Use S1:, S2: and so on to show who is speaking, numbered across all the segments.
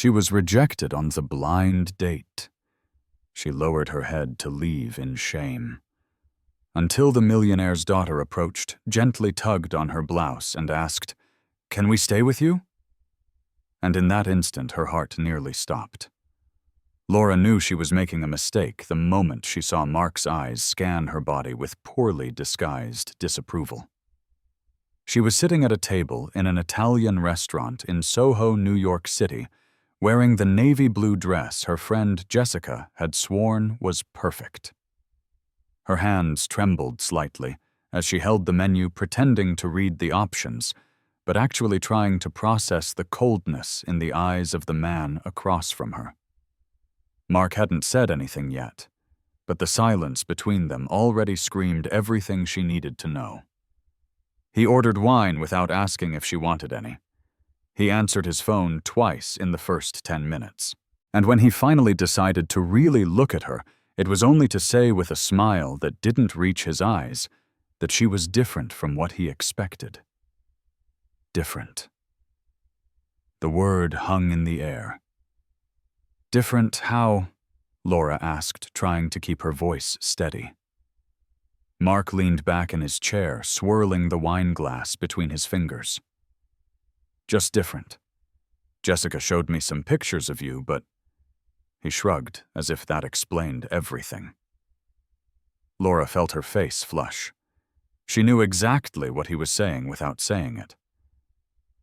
S1: She was rejected on the blind date. She lowered her head to leave in shame. Until the millionaire's daughter approached, gently tugged on her blouse, and asked, "Can we stay with you?" And in that instant, her heart nearly stopped. Laura knew she was making a mistake the moment she saw Mark's eyes scan her body with poorly disguised disapproval. She was sitting at a table in an Italian restaurant in Soho, New York City, wearing the navy blue dress her friend Jessica had sworn was perfect. Her hands trembled slightly as she held the menu, pretending to read the options, but actually trying to process the coldness in the eyes of the man across from her. Mark hadn't said anything yet, but the silence between them already screamed everything she needed to know. He ordered wine without asking if she wanted any. He answered his phone twice in the first 10 minutes. And when he finally decided to really look at her, it was only to say with a smile that didn't reach his eyes that she was different from what he expected. Different. The word hung in the air. Different how? Laura asked, trying to keep her voice steady. Mark leaned back in his chair, swirling the wine glass between his fingers. Just different. Jessica showed me some pictures of you, but... He shrugged, as if that explained everything. Laura felt her face flush. She knew exactly what he was saying without saying it.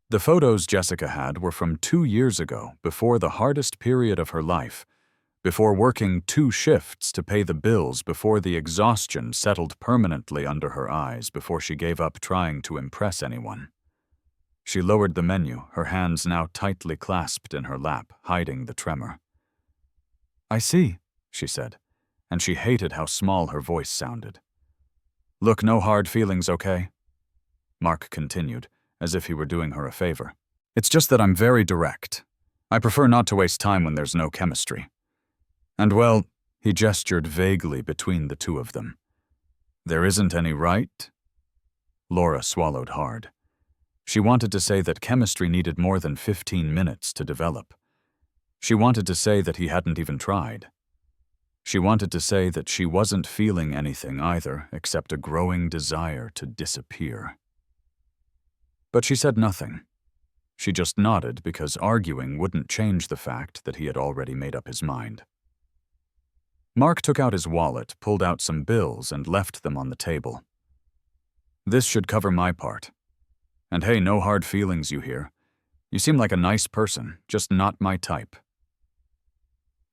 S1: The photos Jessica had were from 2 years ago, before the hardest period of her life, before working 2 shifts to pay the bills, before the exhaustion settled permanently under her eyes, before she gave up trying to impress anyone. She lowered the menu, her hands now tightly clasped in her lap, hiding the tremor. "I see," she said, and she hated how small her voice sounded. "Look, no hard feelings, okay?" Mark continued, as if he were doing her a favor. "It's just that I'm very direct. I prefer not to waste time when there's no chemistry. And well," he gestured vaguely between the two of them. "There isn't any, right?" Laura swallowed hard. She wanted to say that chemistry needed more than 15 minutes to develop. She wanted to say that he hadn't even tried. She wanted to say that she wasn't feeling anything either, except a growing desire to disappear. But she said nothing. She just nodded because arguing wouldn't change the fact that he had already made up his mind. Mark took out his wallet, pulled out some bills, and left them on the table. "This should cover my part. And hey, no hard feelings, you hear? You seem like a nice person, just not my type."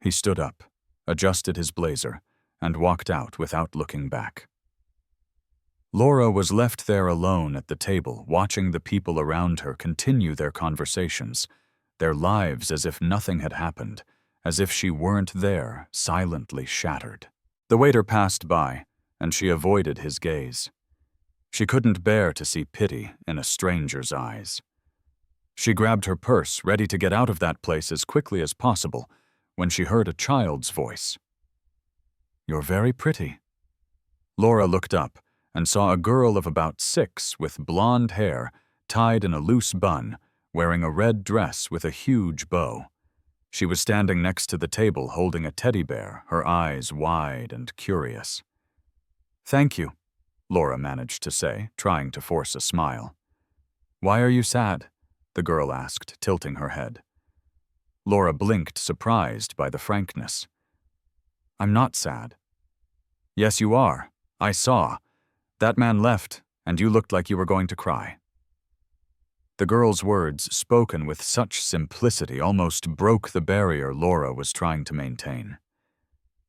S1: He stood up, adjusted his blazer, and walked out without looking back. Laura was left there alone at the table, watching the people around her continue their conversations, their lives as if nothing had happened, as if she weren't there, silently shattered. The waiter passed by, and she avoided his gaze. She couldn't bear to see pity in a stranger's eyes. She grabbed her purse, ready to get out of that place as quickly as possible, when she heard a child's voice. "You're very pretty." Laura looked up and saw a girl of about 6 with blonde hair, tied in a loose bun, wearing a red dress with a huge bow. She was standing next to the table holding a teddy bear, her eyes wide and curious. "Thank you," Laura managed to say, trying to force a smile. "Why are you sad?" the girl asked, tilting her head. Laura blinked, surprised by the frankness. "I'm not sad." "Yes, you are. I saw. That man left, and you looked like you were going to cry." The girl's words, spoken with such simplicity, almost broke the barrier Laura was trying to maintain.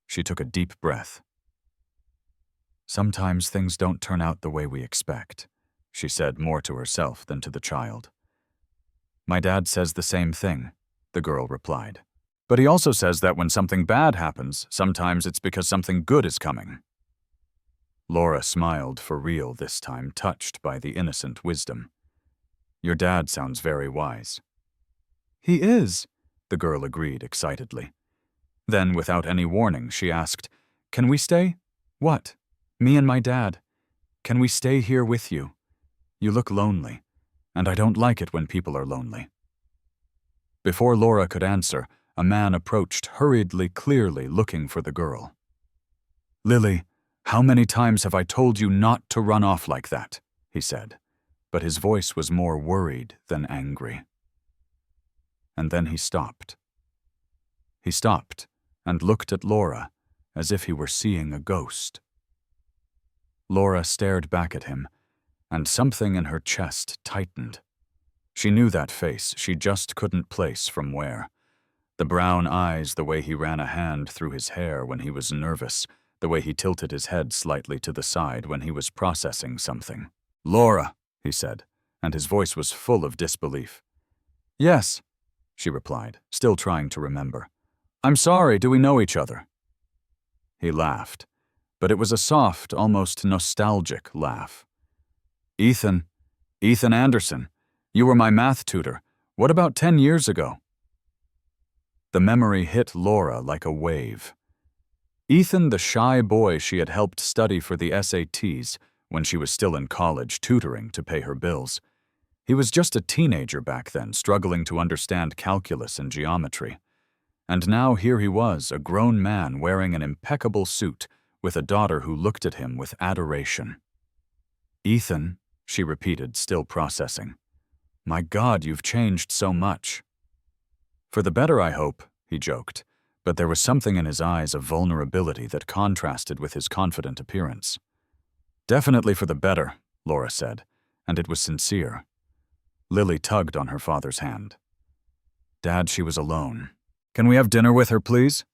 S1: She took a deep breath. "Sometimes things don't turn out the way we expect," she said, more to herself than to the child. "My dad says the same thing," the girl replied. "But he also says that when something bad happens, sometimes it's because something good is coming." Laura smiled for real this time, touched by the innocent wisdom. "Your dad sounds very wise." "He is," the girl agreed excitedly. Then, without any warning, she asked, "Can we stay?" "What?" "Me and my dad. Can we stay here with you? You look lonely, and I don't like it when people are lonely." Before Laura could answer, a man approached hurriedly, clearly looking for the girl. "Lily, how many times have I told you not to run off like that?" he said, but his voice was more worried than angry. And then he stopped. He stopped and looked at Laura as if he were seeing a ghost. Laura stared back at him, and something in her chest tightened. She knew that face, she just couldn't place from where. The brown eyes, the way he ran a hand through his hair when he was nervous, the way he tilted his head slightly to the side when he was processing something. "Laura," he said, and his voice was full of disbelief. "Yes," she replied, still trying to remember. "I'm sorry, do we know each other?" He laughed, but it was a soft, almost nostalgic laugh. Ethan Anderson, you were my math tutor. What about 10 years ago?" The memory hit Laura like a wave. Ethan, the shy boy she had helped study for the SATs when she was still in college tutoring to pay her bills. He was just a teenager back then, struggling to understand calculus and geometry. And now here he was, a grown man wearing an impeccable suit, with a daughter who looked at him with adoration. "Ethan," she repeated, still processing. "My God, you've changed so much." "For the better, I hope," he joked, but there was something in his eyes of vulnerability that contrasted with his confident appearance. "Definitely for the better," Laura said, and it was sincere. Lily tugged on her father's hand. "Dad, she was alone. Can we have dinner with her, please?"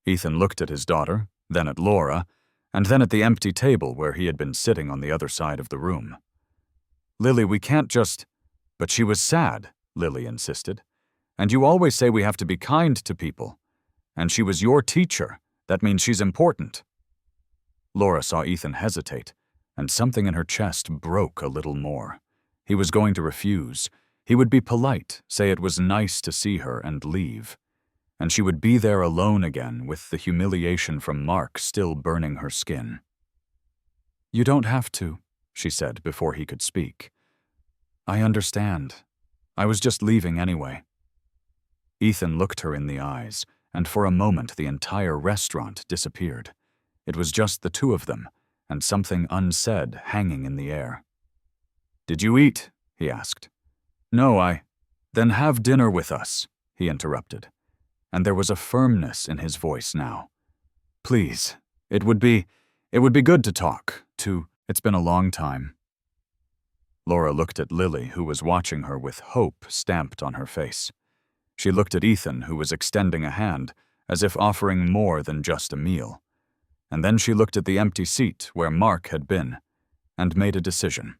S1: Ethan looked at his daughter, then at Laura, and then at the empty table where he had been sitting on the other side of the room. "Lily, we can't just—" "But she was sad," Lily insisted. "And you always say we have to be kind to people. And she was your teacher. That means she's important." Laura saw Ethan hesitate, and something in her chest broke a little more. He was going to refuse. He would be polite, say it was nice to see her, and leave. And she would be there alone again, with the humiliation from Mark still burning her skin. "You don't have to," she said before he could speak. "I understand. I was just leaving anyway." Ethan looked her in the eyes, and for a moment the entire restaurant disappeared. It was just the two of them, and something unsaid hanging in the air. "Did you eat?" he asked. "No, Then have dinner with us," he interrupted. And there was a firmness in his voice now. "Please, it would be good to talk, it's been a long time." Laura looked at Lily, who was watching her with hope stamped on her face. She looked at Ethan, who was extending a hand, as if offering more than just a meal. And then she looked at the empty seat where Mark had been, and made a decision.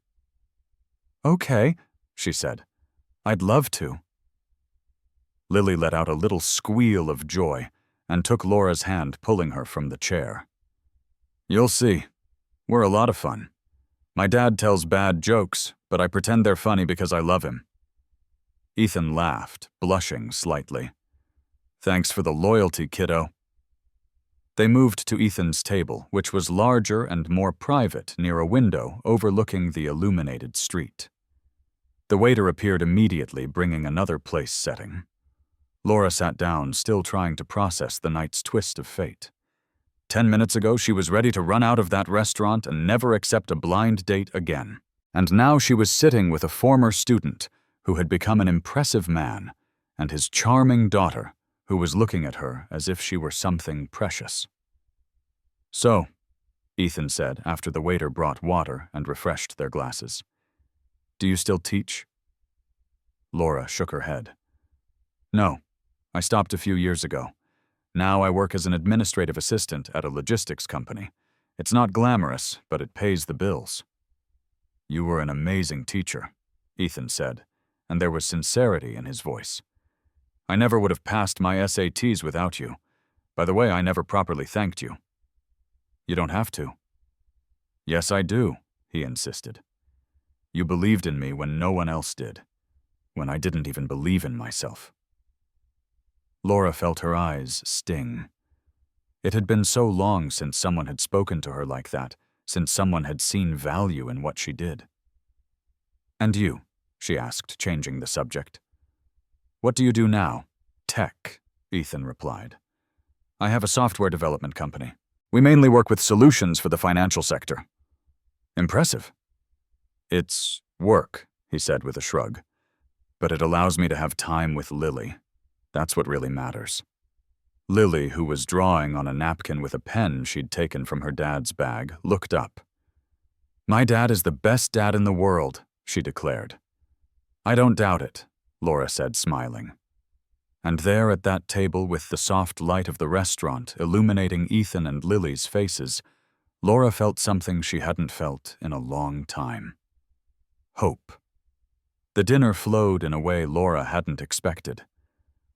S1: "Okay," she said. "I'd love to." Lily let out a little squeal of joy and took Laura's hand, pulling her from the chair. "You'll see. We're a lot of fun. My dad tells bad jokes, but I pretend they're funny because I love him." Ethan laughed, blushing slightly. "Thanks for the loyalty, kiddo." They moved to Ethan's table, which was larger and more private near a window overlooking the illuminated street. The waiter appeared immediately, bringing another place setting. Laura sat down, still trying to process the night's twist of fate. 10 minutes ago, she was ready to run out of that restaurant and never accept a blind date again. And now she was sitting with a former student who had become an impressive man, and his charming daughter, who was looking at her as if she were something precious. "So," Ethan said after the waiter brought water and refreshed their glasses, "do you still teach?" Laura shook her head. "No, I stopped a few years ago. Now I work as an administrative assistant at a logistics company. It's not glamorous, but it pays the bills." "You were an amazing teacher," Ethan said, and there was sincerity in his voice. "I never would have passed my SATs without you. By the way, I never properly thanked you." "You don't have to." "Yes, I do," he insisted. "You believed in me when no one else did, when I didn't even believe in myself." Laura felt her eyes sting. It had been so long since someone had spoken to her like that, since someone had seen value in what she did. "And you?" she asked, changing the subject. What do you do now? Tech, Ethan replied. I have a software development company. We mainly work with solutions for the financial sector. Impressive. It's work, he said with a shrug. But it allows me to have time with Lily. That's what really matters. Lily, who was drawing on a napkin with a pen she'd taken from her dad's bag, looked up. My dad is the best dad in the world, she declared. I don't doubt it, Laura said, smiling. And there at that table with the soft light of the restaurant illuminating Ethan and Lily's faces, Laura felt something she hadn't felt in a long time. Hope. The dinner flowed in a way Laura hadn't expected.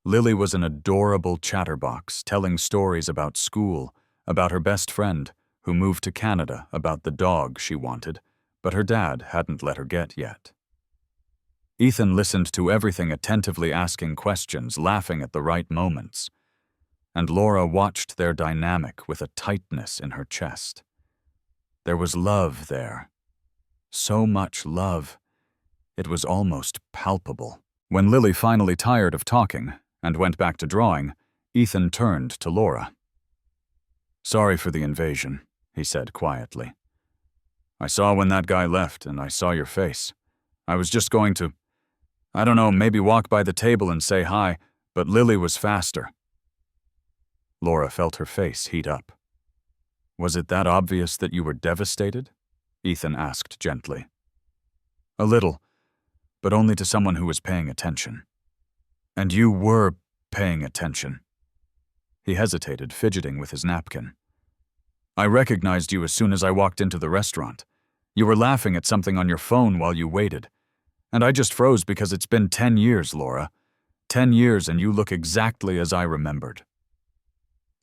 S1: Lily was an adorable chatterbox, telling stories about school, about her best friend, who moved to Canada, about the dog she wanted, but her dad hadn't let her get yet. Ethan listened to everything, attentively asking questions, laughing at the right moments. And Laura watched their dynamic with a tightness in her chest. There was love there. So much love. It was almost palpable. When Lily finally tired of talking and went back to drawing, Ethan turned to Laura. Sorry for the invasion, he said quietly. I saw when that guy left, and I saw your face. I was just going to, I don't know, maybe walk by the table and say hi, but Lily was faster. Laura felt her face heat up. Was it that obvious that you were devastated? Ethan asked gently. A little, but only to someone who was paying attention. And you were paying attention. He hesitated, fidgeting with his napkin. I recognized you as soon as I walked into the restaurant. You were laughing at something on your phone while you waited. And I just froze because it's been 10 years, Laura. 10 years and you look exactly as I remembered.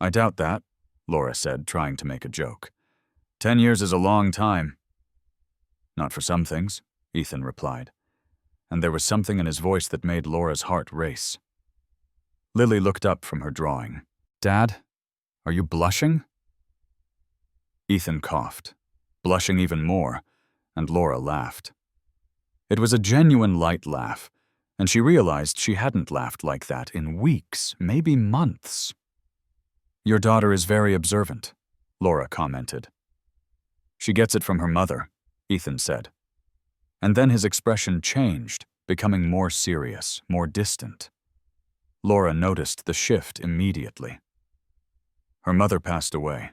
S1: I doubt that, Laura said, trying to make a joke. 10 years is a long time. Not for some things, Ethan replied. And there was something in his voice that made Laura's heart race. Lily looked up from her drawing. Dad, are you blushing? Ethan coughed, blushing even more, and Laura laughed. It was a genuine light laugh, and she realized she hadn't laughed like that in weeks, maybe months. Your daughter is very observant, Laura commented. She gets it from her mother, Ethan said. And then his expression changed, becoming more serious, more distant. Laura noticed the shift immediately. Her mother passed away.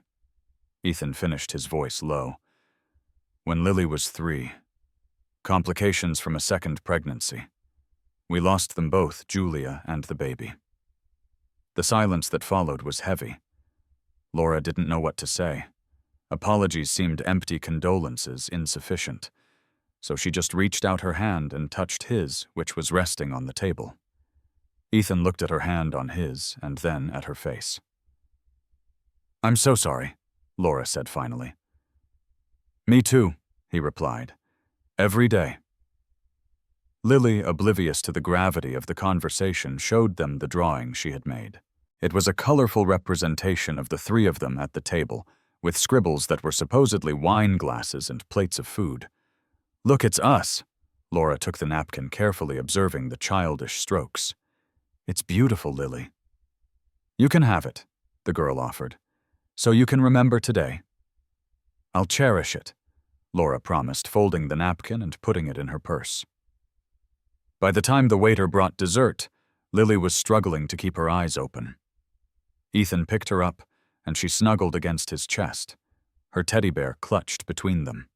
S1: Ethan finished, his voice low. When Lily was 3. Complications from a second pregnancy. We lost them both, Julia and the baby. The silence that followed was heavy. Laura didn't know what to say. Apologies seemed empty, condolences insufficient. So she just reached out her hand and touched his, which was resting on the table. Ethan looked at her hand on his, and then at her face. I'm so sorry, Laura said finally. Me too, he replied. Every day. Lily, oblivious to the gravity of the conversation, showed them the drawing she had made. It was a colorful representation of the 3 of them at the table, with scribbles that were supposedly wine glasses and plates of food. Look, it's us. Laura took the napkin, carefully observing the childish strokes. It's beautiful, Lily. You can have it, the girl offered. So you can remember today. I'll cherish it, Laura promised, folding the napkin and putting it in her purse. By the time the waiter brought dessert, Lily was struggling to keep her eyes open. Ethan picked her up, and she snuggled against his chest, her teddy bear clutched between them.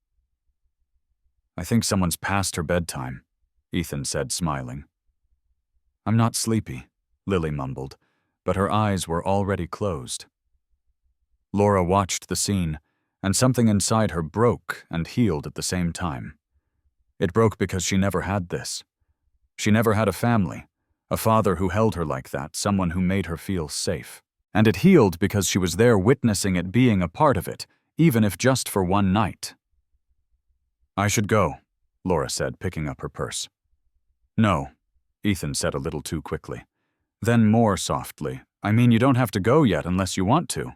S1: I think someone's past her bedtime, Ethan said, smiling. I'm not sleepy, Lily mumbled, but her eyes were already closed. Laura watched the scene, and something inside her broke and healed at the same time. It broke because she never had this. She never had a family, a father who held her like that, someone who made her feel safe. And it healed because she was there witnessing it, being a part of it, even if just for one night. I should go, Laura said, picking up her purse. No, Ethan said a little too quickly. Then more softly, I mean, you don't have to go yet unless you want to.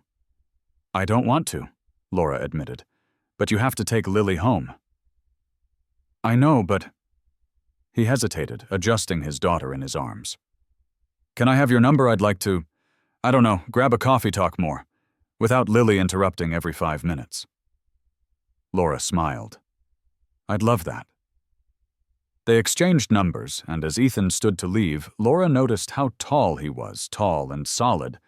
S1: I don't want to, Laura admitted, but you have to take Lily home. I know, but... He hesitated, adjusting his daughter in his arms. Can I have your number? I'd like to, I don't know, grab a coffee, talk more, without Lily interrupting every 5 minutes. Laura smiled. I'd love that. They exchanged numbers, and as Ethan stood to leave, Laura noticed how tall he was, tall and solid,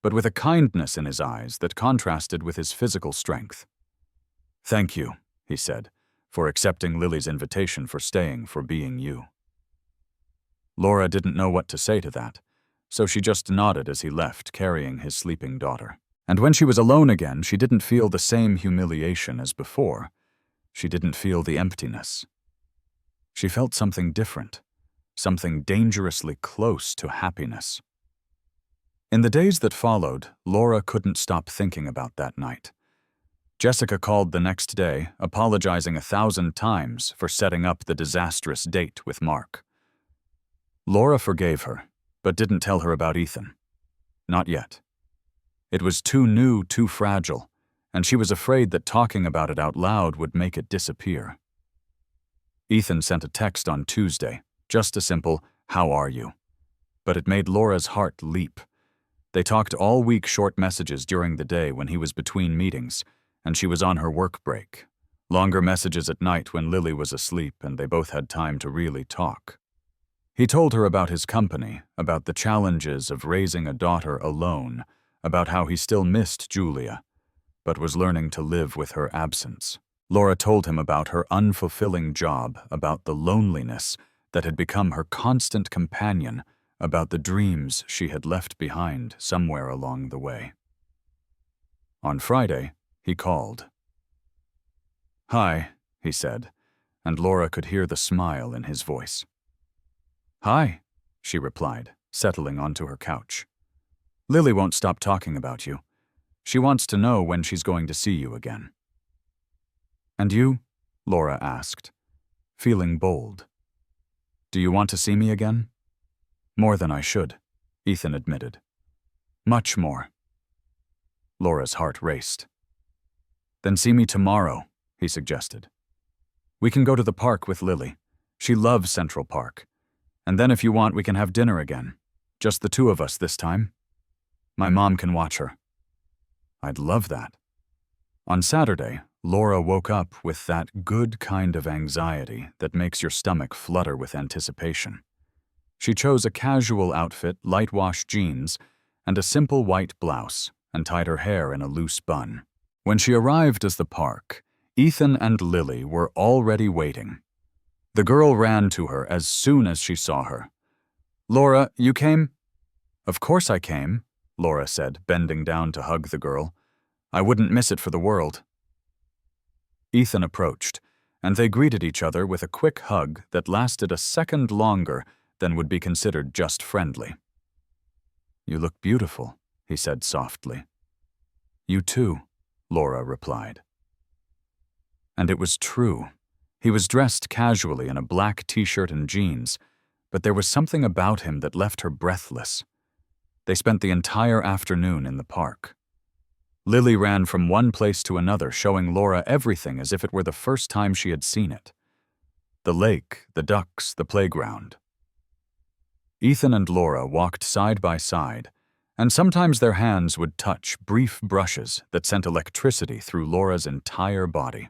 S1: but with a kindness in his eyes that contrasted with his physical strength. Thank you, he said, for accepting Lily's invitation, for staying, for being you. Laura didn't know what to say to that, so she just nodded as he left, carrying his sleeping daughter. And when she was alone again, she didn't feel the same humiliation as before. She didn't feel the emptiness. She felt something different, something dangerously close to happiness. In the days that followed, Laura couldn't stop thinking about that night. Jessica called the next day, apologizing 1,000 times for setting up the disastrous date with Mark. Laura forgave her, but didn't tell her about Ethan. Not yet. It was too new, too fragile, and she was afraid that talking about it out loud would make it disappear. Ethan sent a text on Tuesday, just a simple, "How are you?" But it made Laura's heart leap. They talked all week, short messages during the day when he was between meetings, and she was on her work break. Longer messages at night when Lily was asleep and they both had time to really talk. He told her about his company, about the challenges of raising a daughter alone, about how he still missed Julia, but was learning to live with her absence. Laura told him about her unfulfilling job, about the loneliness that had become her constant companion, about the dreams she had left behind somewhere along the way. On Friday, he called. "Hi," he said, and Laura could hear the smile in his voice. "Hi," she replied, settling onto her couch. "Lily won't stop talking about you. She wants to know when she's going to see you again." "And you?" Laura asked, feeling bold. "Do you want to see me again?" "More than I should," Ethan admitted. "Much more." Laura's heart raced. "Then see me tomorrow," he suggested. "We can go to the park with Lily. She loves Central Park. And then if you want, we can have dinner again. Just the two of us this time. My mom can watch her." "I'd love that." On Saturday, Laura woke up with that good kind of anxiety that makes your stomach flutter with anticipation. She chose a casual outfit, light wash jeans, and a simple white blouse, and tied her hair in a loose bun. When she arrived at the park, Ethan and Lily were already waiting. The girl ran to her as soon as she saw her. "Laura, you came?" "Of course I came," Laura said, bending down to hug the girl. "I wouldn't miss it for the world." Ethan approached, and they greeted each other with a quick hug that lasted a second longer than would be considered just friendly. "You look beautiful," he said softly. "You too," Laura replied. And it was true. He was dressed casually in a black t-shirt and jeans, but there was something about him that left her breathless. They spent the entire afternoon in the park. Lily ran from one place to another, showing Laura everything as if it were the first time she had seen it. The lake, the ducks, the playground. Ethan and Laura walked side by side, and sometimes their hands would touch, brief brushes that sent electricity through Laura's entire body.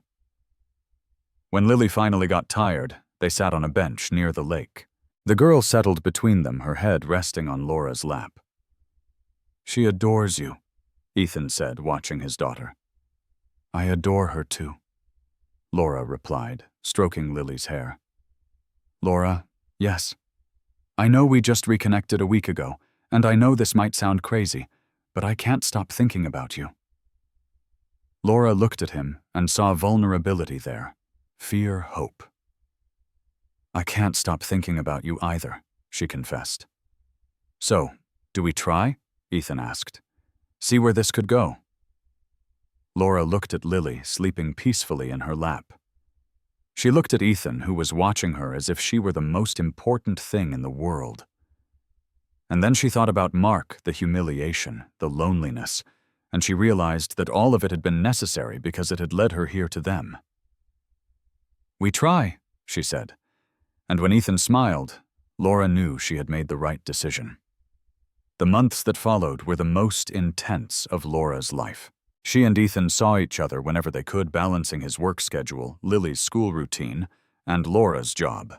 S1: When Lily finally got tired, they sat on a bench near the lake. The girl settled between them, her head resting on Laura's lap. "She adores you," Ethan said, watching his daughter. "I adore her too," Laura replied, stroking Lily's hair. "Laura, yes. I know we just reconnected a week ago, and I know this might sound crazy, but I can't stop thinking about you." Laura looked at him and saw vulnerability there. Fear, hope. "I can't stop thinking about you either," she confessed. "So, do we try?" Ethan asked. "See where this could go." Laura looked at Lily, sleeping peacefully in her lap. She looked at Ethan, who was watching her as if she were the most important thing in the world. And then she thought about Mark, the humiliation, the loneliness, and she realized that all of it had been necessary because it had led her here to them. "We try," she said. And when Ethan smiled, Laura knew she had made the right decision. The months that followed were the most intense of Laura's life. She and Ethan saw each other whenever they could, balancing his work schedule, Lily's school routine, and Laura's job.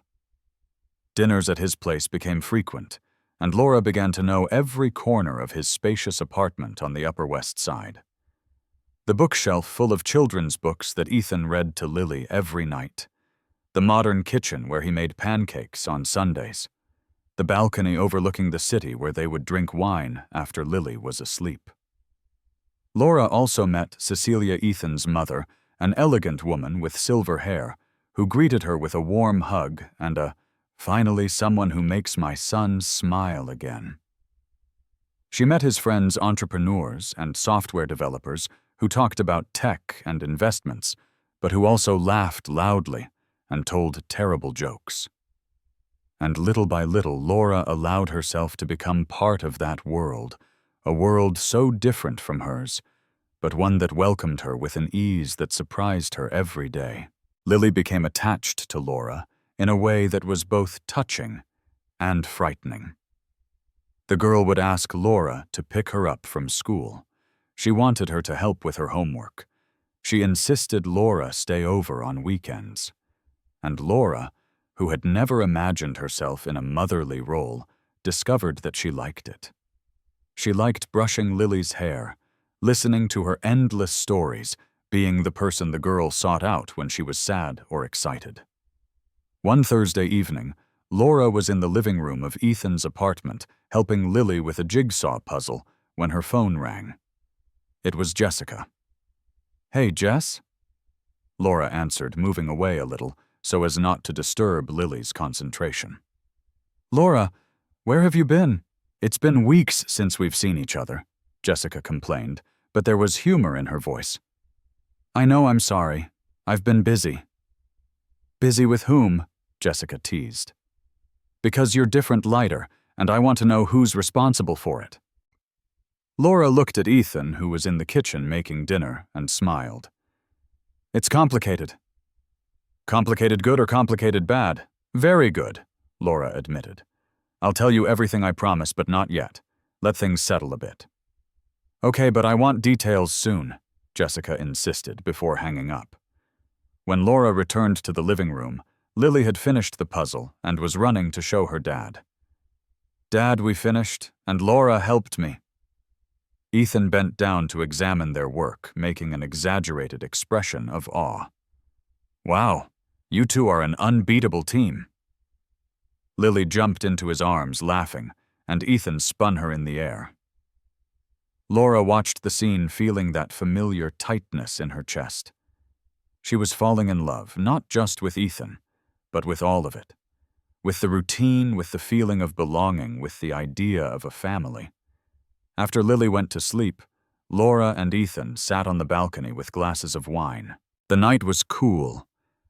S1: Dinners at his place became frequent, and Laura began to know every corner of his spacious apartment on the Upper West Side. The bookshelf full of children's books that Ethan read to Lily every night. The modern kitchen where he made pancakes on Sundays. The balcony overlooking the city where they would drink wine after Lily was asleep. Laura also met Cecilia, Ethan's mother, an elegant woman with silver hair, who greeted her with a warm hug and a, "Finally someone who makes my son smile again." She met his friends, entrepreneurs and software developers, who talked about tech and investments, but who also laughed loudly and told terrible jokes. And little by little, Laura allowed herself to become part of that world, a world so different from hers, but one that welcomed her with an ease that surprised her every day. Lily became attached to Laura in a way that was both touching and frightening. The girl would ask Laura to pick her up from school. She wanted her to help with her homework. She insisted Laura stay over on weekends. And Laura, who had never imagined herself in a motherly role, discovered that she liked it. She liked brushing Lily's hair, listening to her endless stories, being the person the girl sought out when she was sad or excited. One Thursday evening, Laura was in the living room of Ethan's apartment, helping Lily with a jigsaw puzzle, when her phone rang. It was Jessica. "Hey, Jess?" Laura answered, moving away a little, so as not to disturb Lily's concentration. "Laura, where have you been? It's been weeks since we've seen each other," Jessica complained, but there was humor in her voice. "I know, I'm sorry. I've been busy." "Busy with whom?" Jessica teased. "Because you're different lighter, and I want to know who's responsible for it." Laura looked at Ethan, who was in the kitchen making dinner, and smiled. "It's complicated." "Complicated good or complicated bad?" "Very good," Laura admitted. "I'll tell you everything, I promise, but not yet. Let things settle a bit." "Okay, but I want details soon," Jessica insisted before hanging up. When Laura returned to the living room, Lily had finished the puzzle and was running to show her dad. "Dad, we finished, and Laura helped me." Ethan bent down to examine their work, making an exaggerated expression of awe. "Wow, you two are an unbeatable team." Lily jumped into his arms, laughing, and Ethan spun her in the air. Laura watched the scene, feeling that familiar tightness in her chest. She was falling in love, not just with Ethan, but with all of it. With the routine, with the feeling of belonging, with the idea of a family. After Lily went to sleep, Laura and Ethan sat on the balcony with glasses of wine. The night was cool,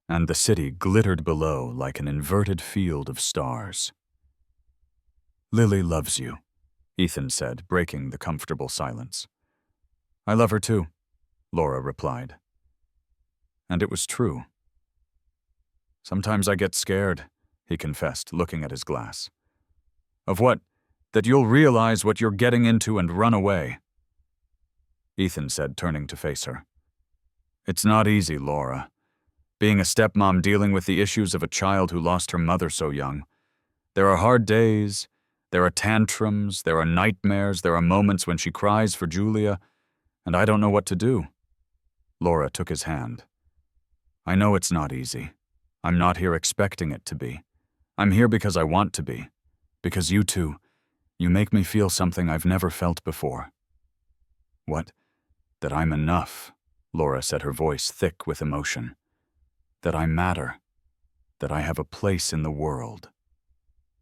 S1: and the city glittered below like an inverted field of stars. "Lily loves you," Ethan said, breaking the comfortable silence. "I love her too," Laura replied. And it was true. "Sometimes I get scared," he confessed, looking at his glass. "Of what? That you'll realize what you're getting into and run away." Ethan said, turning to face her. "It's not easy, Laura. Being a stepmom, dealing with the issues of a child who lost her mother so young. There are hard days, there are tantrums, there are nightmares, there are moments when she cries for Julia, and I don't know what to do." Laura took his hand. "I know it's not easy. I'm not here expecting it to be. I'm here because I want to be. Because you two, you make me feel something I've never felt before." "What?" "That I'm enough," Laura said, her voice thick with emotion. "That I matter. That I have a place in the world."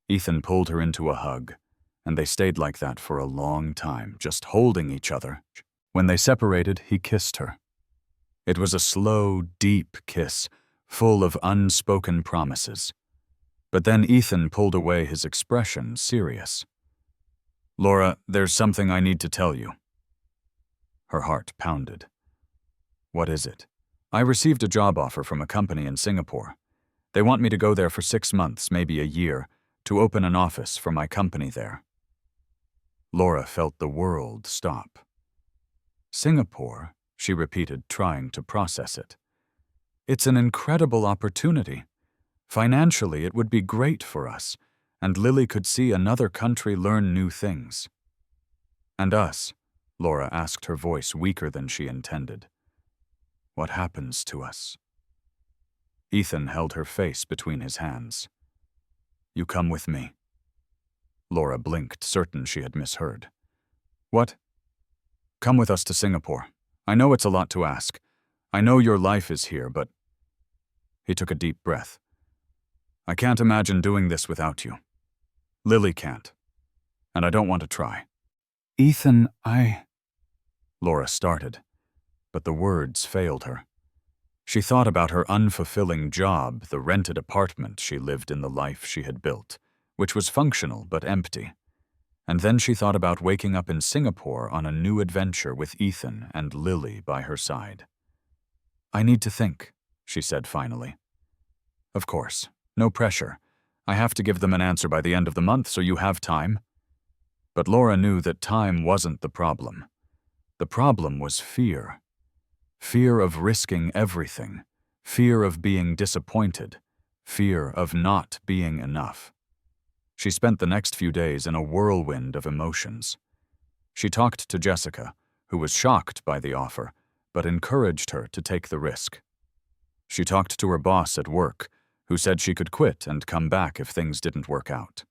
S1: Ethan pulled her into a hug, and they stayed like that for a long time, just holding each other. When they separated, he kissed her. It was a slow, deep kiss, full of unspoken promises. But then Ethan pulled away, his expression serious. "Laura, there's something I need to tell you." Her heart pounded. "What is it?" "I received a job offer from a company in Singapore. They want me to go there for 6 months, maybe a year, to open an office for my company there." Laura felt the world stop. Singapore, she repeated, trying to process it. It's an incredible opportunity. Financially, it would be great for us, and Lily could see another country learn new things. And us? Laura asked, her voice weaker than she intended. What happens to us? Ethan held her face between his hands. You come with me. Laura blinked, certain she had misheard. What? Come with us to Singapore. I know it's a lot to ask. I know your life is here, but... He took a deep breath. I can't imagine doing this without you. Lily can't. And I don't want to try. Ethan, Laura started, but the words failed her. She thought about her unfulfilling job, the rented apartment she lived in, the life she had built, which was functional but empty. And then she thought about waking up in Singapore on a new adventure with Ethan and Lily by her side. I need to think, she said finally. Of course, no pressure. I have to give them an answer by the end of the month, so you have time. But Laura knew that time wasn't the problem. The problem was fear. Fear of risking everything. Fear of being disappointed. Fear of not being enough. She spent the next few days in a whirlwind of emotions. She talked to Jessica, who was shocked by the offer, but encouraged her to take the risk. She talked to her boss at work, who said she could quit and come back if things didn't work out.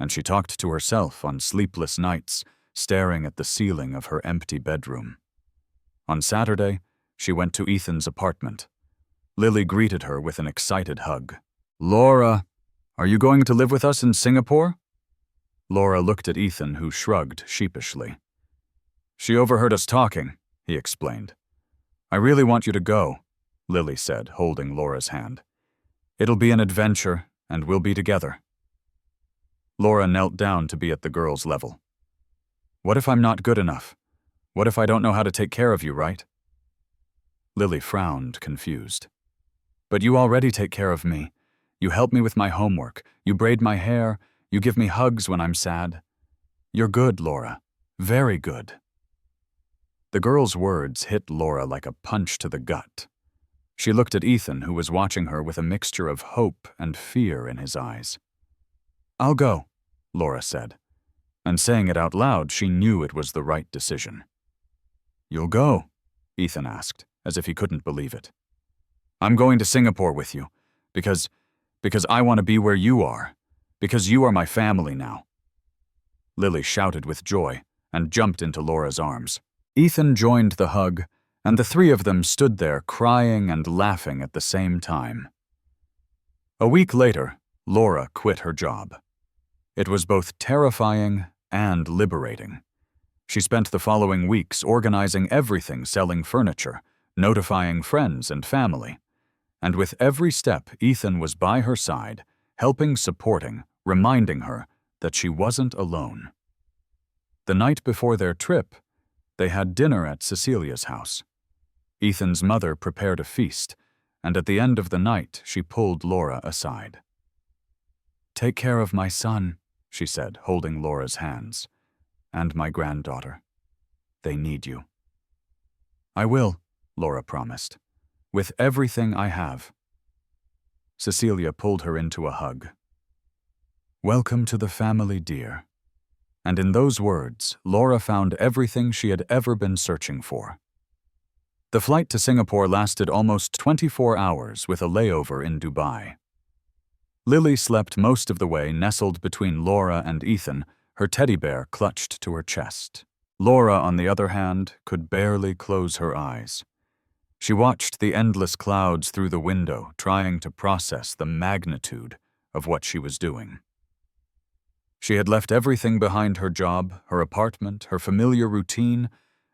S1: And she talked to herself on sleepless nights, staring at the ceiling of her empty bedroom. On Saturday, she went to Ethan's apartment. Lily greeted her with an excited hug. Laura, are you going to live with us in Singapore? Laura looked at Ethan, who shrugged sheepishly. She overheard us talking, he explained. I really want you to go, Lily said, holding Laura's hand. It'll be an adventure, and we'll be together. Laura knelt down to be at the girl's level. What if I'm not good enough? What if I don't know how to take care of you, right? Lily frowned, confused. But you already take care of me. You help me with my homework. You braid my hair. You give me hugs when I'm sad. You're good, Laura. Very good. The girl's words hit Laura like a punch to the gut. She looked at Ethan, who was watching her with a mixture of hope and fear in his eyes. I'll go, Laura said. And saying it out loud, she knew it was the right decision. You'll go? Ethan asked, as if he couldn't believe it. I'm going to Singapore with you, because I want to be where you are, because you are my family now. Lily shouted with joy and jumped into Laura's arms. Ethan joined the hug, and the three of them stood there crying and laughing at the same time. A week later, Laura quit her job. It was both terrifying and liberating. She spent the following weeks organizing everything, selling furniture, notifying friends and family. And with every step, Ethan was by her side, helping, supporting, reminding her that she wasn't alone. The night before their trip, they had dinner at Cecilia's house. Ethan's mother prepared a feast, and at the end of the night, she pulled Laura aside. Take care of my son, she said, holding Laura's hands, and my granddaughter. They need you. I will, Laura promised, with everything I have. Cecilia pulled her into a hug. Welcome to the family, dear. And in those words, Laura found everything she had ever been searching for. The flight to Singapore lasted almost 24 hours with a layover in Dubai. Lily slept most of the way nestled between Laura and Ethan, her teddy bear clutched to her chest. Laura, on the other hand, could barely close her eyes. She watched the endless clouds through the window, trying to process the magnitude of what she was doing. She had left everything behind: her job, her apartment, her familiar routine,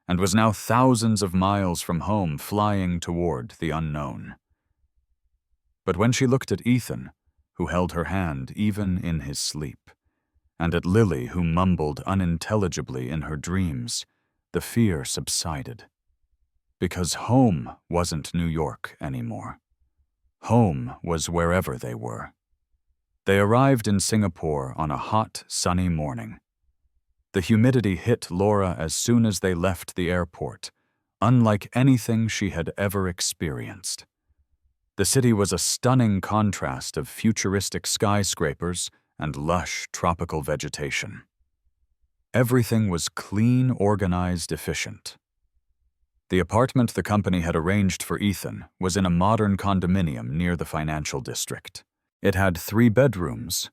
S1: and was now thousands of miles from home, flying toward the unknown. But when she looked at Ethan, who held her hand even in his sleep, and at Lily, who mumbled unintelligibly in her dreams, the fear subsided. Because home wasn't New York anymore. Home was wherever they were. They arrived in Singapore on a hot, sunny morning. The humidity hit Laura as soon as they left the airport, unlike anything she had ever experienced. The city was a stunning contrast of futuristic skyscrapers and lush tropical vegetation. Everything was clean, organized, efficient. The apartment the company had arranged for Ethan was in a modern condominium near the financial district. It had 3 bedrooms,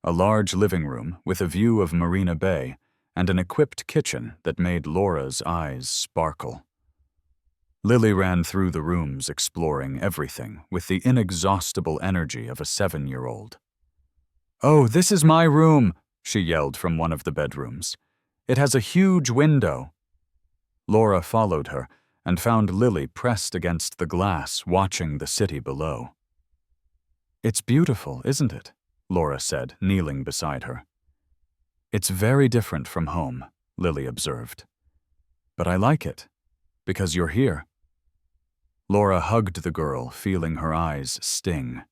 S1: a large living room with a view of Marina Bay, and an equipped kitchen that made Laura's eyes sparkle. Lily ran through the rooms exploring everything with the inexhaustible energy of a 7-year-old. "Oh, this is my room," she yelled from one of the bedrooms. "It has a huge window." Laura followed her and found Lily pressed against the glass watching the city below. "It's beautiful, isn't it?" Laura said, kneeling beside her. "It's very different from home," Lily observed. "But I like it, because you're here." Laura hugged the girl, feeling her eyes sting.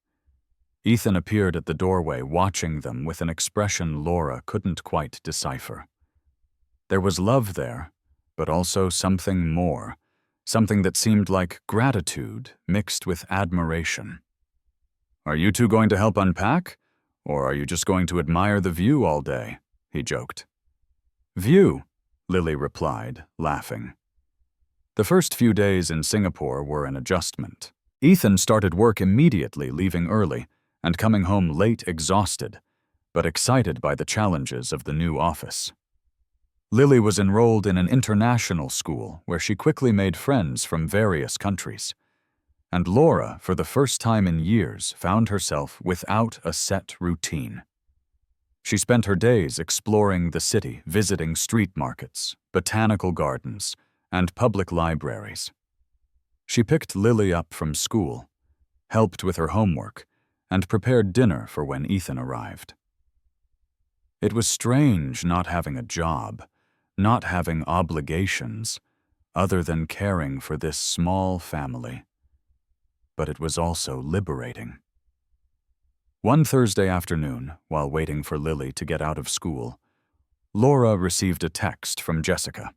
S1: Ethan appeared at the doorway, watching them with an expression Laura couldn't quite decipher. There was love there, but also something more, something that seemed like gratitude mixed with admiration. "Are you two going to help unpack, or are you just going to admire the view all day?" he joked. "View," Lily replied, laughing. The first few days in Singapore were an adjustment. Ethan started work immediately, leaving early and coming home late exhausted, but excited by the challenges of the new office. Lily was enrolled in an international school where she quickly made friends from various countries. And Laura, for the first time in years, found herself without a set routine. She spent her days exploring the city, visiting street markets, botanical gardens, and public libraries. She picked Lily up from school, helped with her homework, and prepared dinner for when Ethan arrived. It was strange not having a job, not having obligations, other than caring for this small family. But it was also liberating. One Thursday afternoon, while waiting for Lily to get out of school, Laura received a text from Jessica.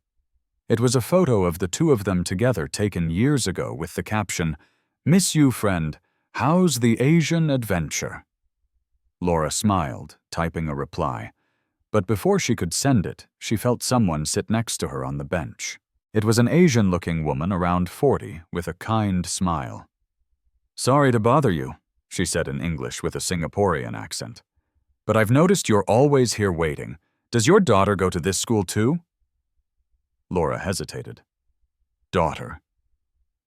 S1: It was a photo of the two of them together taken years ago with the caption, "Miss you, friend. How's the Asian adventure?" Laura smiled, typing a reply, but before she could send it, she felt someone sit next to her on the bench. It was an Asian-looking woman around 40 with a kind smile. "Sorry to bother you," she said in English with a Singaporean accent, "but I've noticed you're always here waiting. Does your daughter go to this school too?" Laura hesitated. Daughter.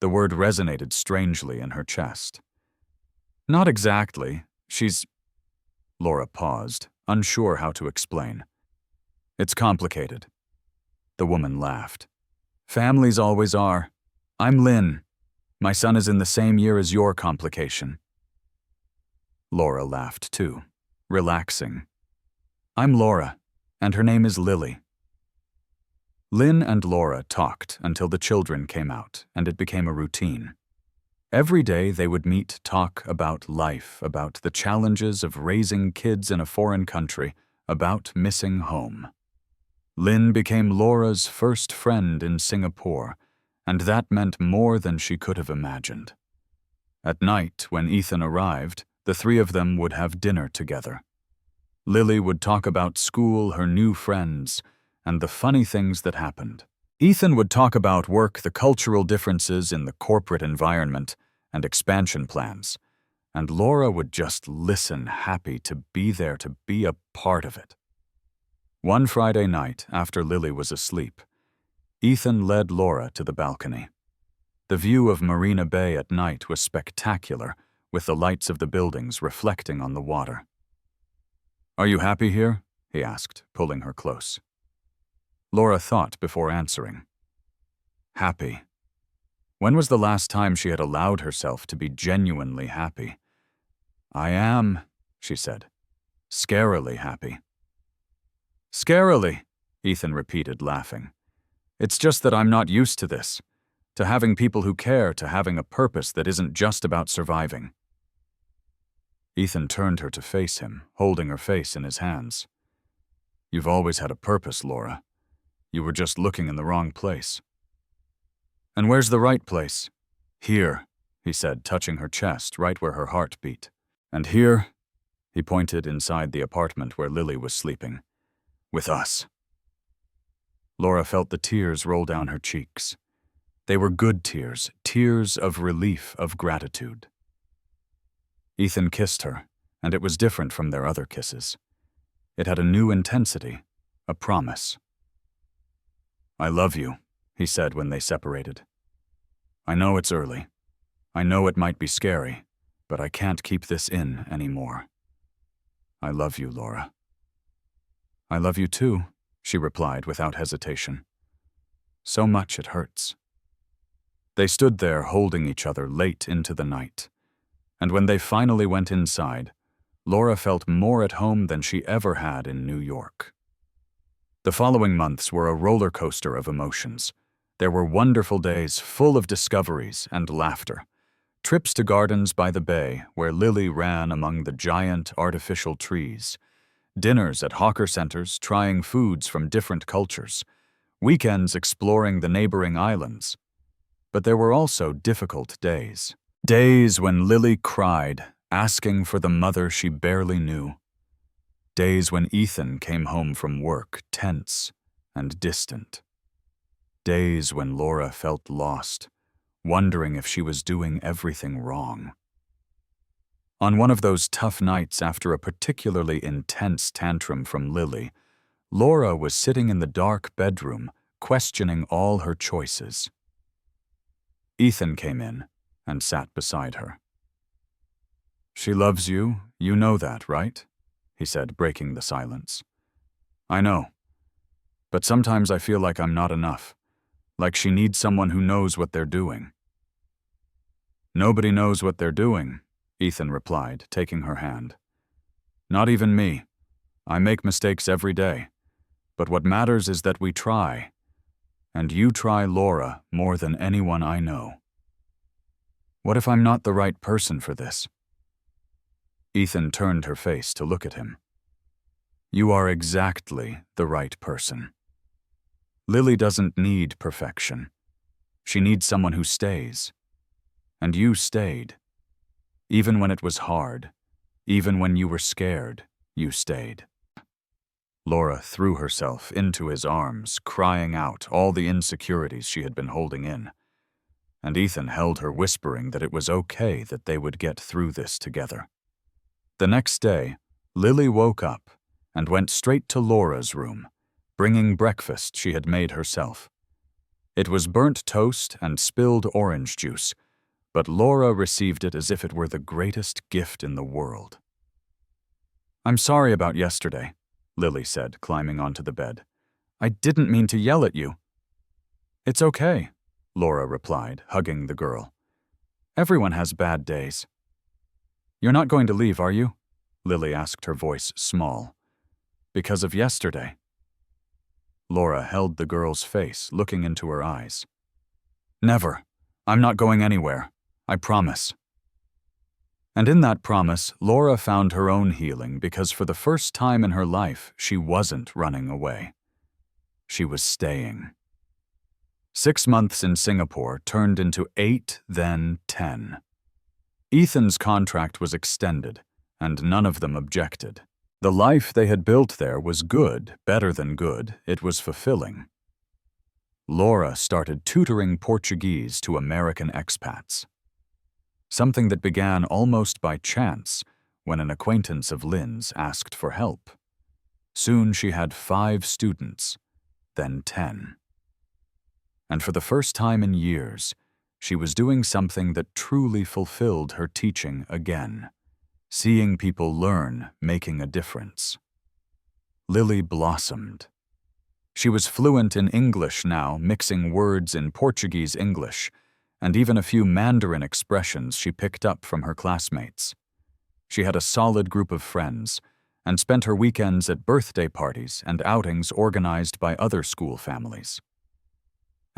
S1: The word resonated strangely in her chest. "Not exactly. She's—" Laura paused, unsure how to explain. "It's complicated." The woman laughed. "Families always are. I'm Lynn. My son is in the same year as your complication." Laura laughed too, relaxing. "I'm Laura, and her name is Lily." Lynn and Laura talked until the children came out, and it became a routine. Every day they would meet, talk about life, about the challenges of raising kids in a foreign country, about missing home. Lynn became Laura's first friend in Singapore, and that meant more than she could have imagined. At night, when Ethan arrived, the 3 of them would have dinner together. Lily would talk about school, her new friends, and the funny things that happened. Ethan would talk about work, the cultural differences in the corporate environment, and expansion plans, and Laura would just listen, happy to be there, to be a part of it. One Friday night, after Lily was asleep, Ethan led Laura to the balcony. The view of Marina Bay at night was spectacular, with the lights of the buildings reflecting on the water. "Are you happy here?" he asked, pulling her close. Laura thought before answering. Happy. When was the last time she had allowed herself to be genuinely happy? "I am," she said. "Scarily happy." "Scarily," Ethan repeated, laughing. "It's just that I'm not used to this, to having people who care, to having a purpose that isn't just about surviving." Ethan turned her to face him, holding her face in his hands. You've always had a purpose, Laura. You were just looking in the wrong place. And where's the right place? Here, he said, touching her chest, right where her heart beat. And here, he pointed inside the apartment where Lily was sleeping. With us. Laura felt the tears roll down her cheeks. They were good tears, tears of relief, of gratitude. Ethan kissed her, and it was different from their other kisses. It had a new intensity, a promise. I love you, he said when they separated. I know it's early. I know it might be scary, but I can't keep this in anymore. I love you, Laura. I love you too, she replied without hesitation. So much it hurts. They stood there holding each other late into the night, and when they finally went inside, Laura felt more at home than she ever had in New York. The following months were a roller coaster of emotions. There were wonderful days full of discoveries and laughter. Trips to gardens by the bay where Lily ran among the giant artificial trees. Dinners at hawker centers trying foods from different cultures. Weekends exploring the neighboring islands. But there were also difficult days. Days when Lily cried, asking for the mother she barely knew. Days when Ethan came home from work, tense and distant. Days when Laura felt lost, wondering if she was doing everything wrong. On one of those tough nights after a particularly intense tantrum from Lily, Laura was sitting in the dark bedroom, questioning all her choices. Ethan came in and sat beside her. She loves you, you know that, right? He said, breaking the silence. I know. But sometimes I feel like I'm not enough. Like she needs someone who knows what they're doing. Nobody knows what they're doing, Ethan replied, taking her hand. Not even me. I make mistakes every day. But what matters is that we try. And you try Laura more than anyone I know. What if I'm not the right person for this? Ethan turned her face to look at him. You are exactly the right person. Lily doesn't need perfection. She needs someone who stays. And you stayed. Even when it was hard, even when you were scared, you stayed. Laura threw herself into his arms, crying out all the insecurities she had been holding in. And Ethan held her, whispering that it was okay that they would get through this together. The next day, Lily woke up and went straight to Laura's room, bringing breakfast she had made herself. It was burnt toast and spilled orange juice, but Laura received it as if it were the greatest gift in the world. I'm sorry about yesterday, Lily said, climbing onto the bed. I didn't mean to yell at you. It's okay, Laura replied, hugging the girl. Everyone has bad days. You're not going to leave, are you? Lily asked, her voice small. Because of yesterday. Laura held the girl's face, looking into her eyes. Never. I'm not going anywhere. I promise. And in that promise, Laura found her own healing because for the first time in her life, she wasn't running away. She was staying. 6 months in Singapore turned into 8, then 10. Ethan's contract was extended, and none of them objected. The life they had built there was good, better than good. It was fulfilling. Laura started tutoring Portuguese to American expats. Something that began almost by chance when an acquaintance of Lynn's asked for help. Soon she had 5 students, then 10. And for the first time in years, she was doing something that truly fulfilled her teaching again, seeing people learn, making a difference. Lily blossomed. She was fluent in English now, mixing words in Portuguese English, and even a few Mandarin expressions she picked up from her classmates. She had a solid group of friends, and spent her weekends at birthday parties and outings organized by other school families.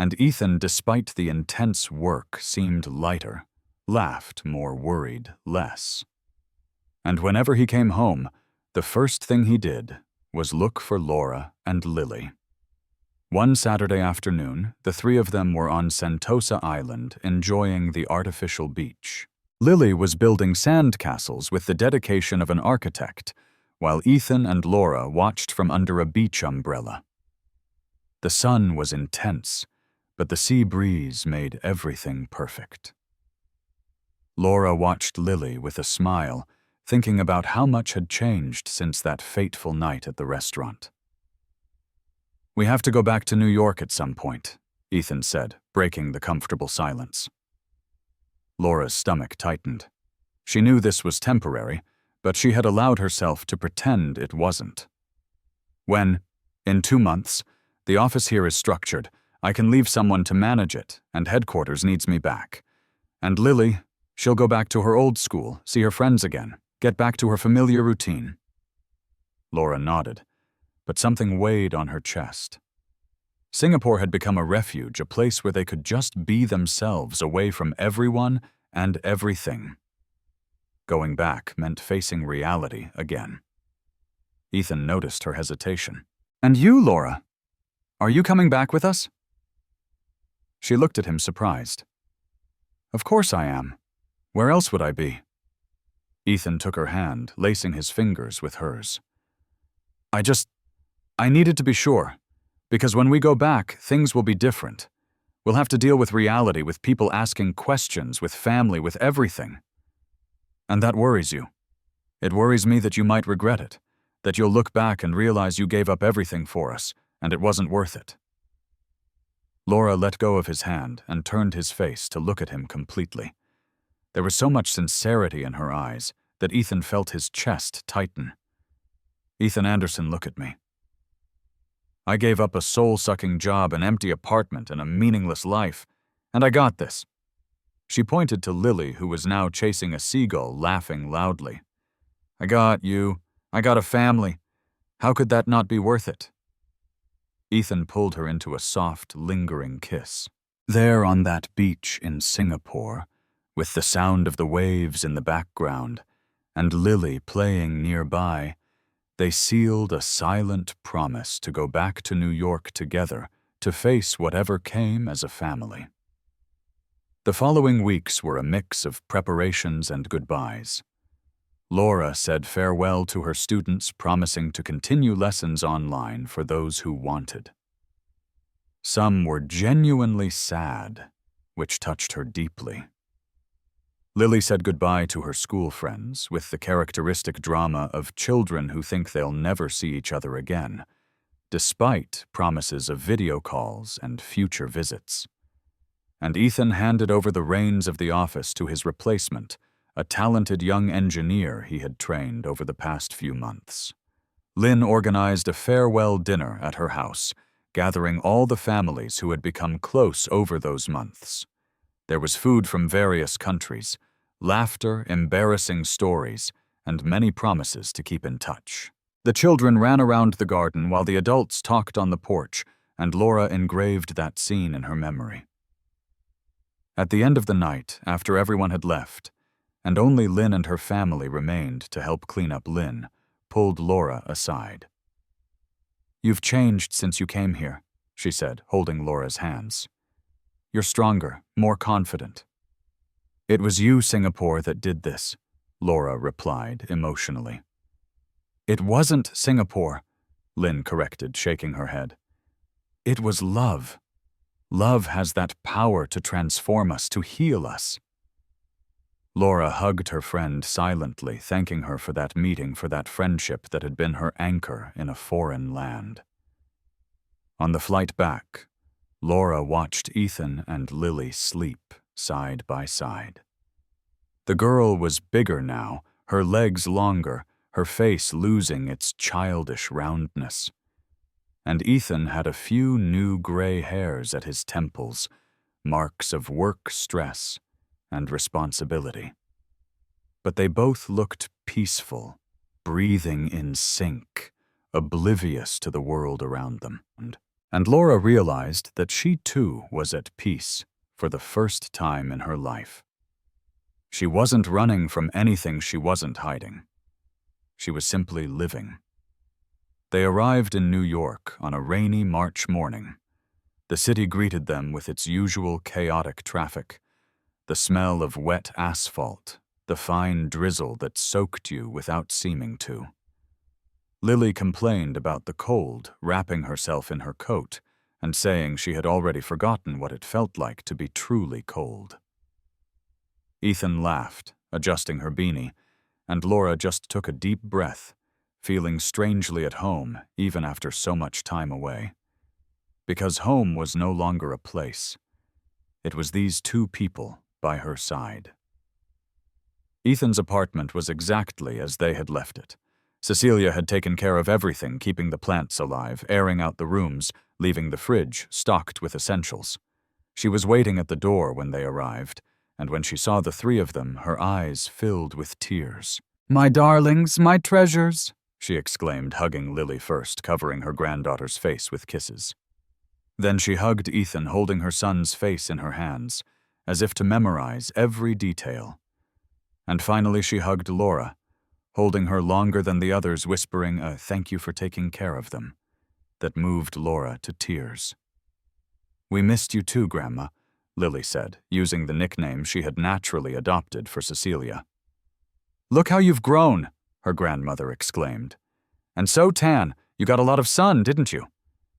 S1: And Ethan, despite the intense work, seemed lighter, laughed more, worried less. And whenever he came home, the first thing he did was look for Laura and Lily. One Saturday afternoon, the three of them were on Sentosa Island enjoying the artificial beach. Lily was building sand castles with the dedication of an architect, while Ethan and Laura watched from under a beach umbrella. The sun was intense, but the sea breeze made everything perfect. Laura watched Lily with a smile, thinking about how much had changed since that fateful night at the restaurant. "We have to go back to New York at some point," Ethan said, breaking the comfortable silence. Laura's stomach tightened. She knew this was temporary, but she had allowed herself to pretend it wasn't. "When, in 2 months, the office here is structured, I can leave someone to manage it, and headquarters needs me back. And Lily, she'll go back to her old school, see her friends again, get back to her familiar routine." Laura nodded, but something weighed on her chest. Singapore had become a refuge, a place where they could just be themselves, away from everyone and everything. Going back meant facing reality again. Ethan noticed her hesitation. "And you, Laura? Are you coming back with us?" She looked at him surprised. "Of course I am. Where else would I be?" Ethan took her hand, lacing his fingers with hers. I needed to be sure, because when we go back, things will be different. We'll have to deal with reality, with people asking questions, with family, with everything. And that worries you. It worries me that you might regret it, that you'll look back and realize you gave up everything for us, and it wasn't worth it." Laura let go of his hand and turned his face to look at him completely. There was so much sincerity in her eyes that Ethan felt his chest tighten. "Ethan Anderson, look at me. I gave up a soul-sucking job, an empty apartment, and a meaningless life, and I got this." She pointed to Lily, who was now chasing a seagull, laughing loudly. "I got you. I got a family. How could that not be worth it?" Ethan pulled her into a soft, lingering kiss. There on that beach in Singapore, with the sound of the waves in the background, and Lily playing nearby, they sealed a silent promise to go back to New York together, to face whatever came as a family. The following weeks were a mix of preparations and goodbyes. Laura said farewell to her students, promising to continue lessons online for those who wanted. Some were genuinely sad, which touched her deeply. Lily said goodbye to her school friends, with the characteristic drama of children who think they'll never see each other again, despite promises of video calls and future visits. And Ethan handed over the reins of the office to his replacement, a talented young engineer he had trained over the past few months. Lynn organized a farewell dinner at her house, gathering all the families who had become close over those months. There was food from various countries, laughter, embarrassing stories, and many promises to keep in touch. The children ran around the garden while the adults talked on the porch, and Laura engraved that scene in her memory. At the end of the night, after everyone had left, and only Lynn and her family remained to help clean up, Lynn pulled Laura aside. "You've changed since you came here," she said, holding Laura's hands. "You're stronger, more confident." "It was you, Singapore, that did this," Laura replied emotionally. "It wasn't Singapore," Lynn corrected, shaking her head. "It was love. Love has that power to transform us, to heal us." Laura hugged her friend silently, thanking her for that meeting, for that friendship that had been her anchor in a foreign land. On the flight back, Laura watched Ethan and Lily sleep side by side. The girl was bigger now, her legs longer, her face losing its childish roundness. And Ethan had a few new gray hairs at his temples, marks of work stress and responsibility. But they both looked peaceful, breathing in sync, oblivious to the world around them. And Laura realized that she too was at peace for the first time in her life. She wasn't running from anything, she wasn't hiding. She was simply living. They arrived in New York on a rainy March morning. The city greeted them with its usual chaotic traffic, the smell of wet asphalt, the fine drizzle that soaked you without seeming to. Lily complained about the cold, wrapping herself in her coat and saying she had already forgotten what it felt like to be truly cold. Ethan laughed, adjusting her beanie, and Laura just took a deep breath, feeling strangely at home even after so much time away. Because home was no longer a place. It was these two people by her side. Ethan's apartment was exactly as they had left it. Cecilia had taken care of everything, keeping the plants alive, airing out the rooms, leaving the fridge stocked with essentials. She was waiting at the door when they arrived, and when she saw the three of them, her eyes filled with tears. "My darlings, my treasures," she exclaimed, hugging Lily first, covering her granddaughter's face with kisses. Then she hugged Ethan, holding her son's face in her hands, as if to memorize every detail. And finally she hugged Laura, holding her longer than the others, whispering a "thank you for taking care of them," that moved Laura to tears. "We missed you too, Grandma," Lily said, using the nickname she had naturally adopted for Cecilia. "Look how you've grown," her grandmother exclaimed. "And so tan, you got a lot of sun, didn't you?